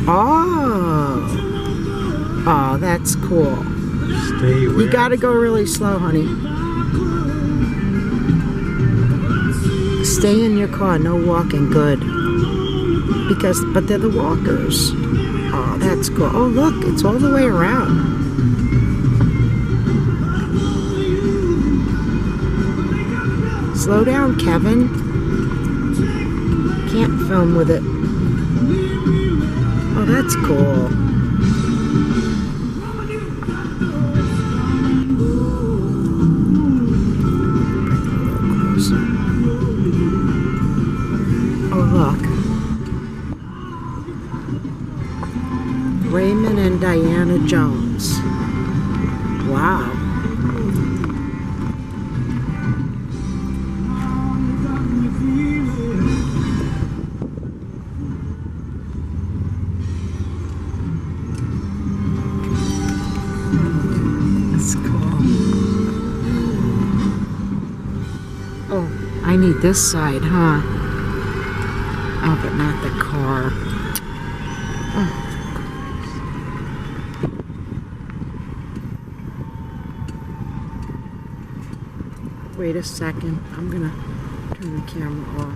Oh. Oh, that's cool. Stay where? You gotta go really slow, honey. Stay in your car, no walking, good. But they're the walkers. Oh, that's cool. Oh, look, it's all the way around. Slow down, Kevin. Can't film with it. Oh, that's cool. Oh, look. Raymond and Diana Jones. Wow. That's cool. Oh, I need this side, huh? Oh, but not the car. Oh. Wait a second. I'm gonna turn the camera off.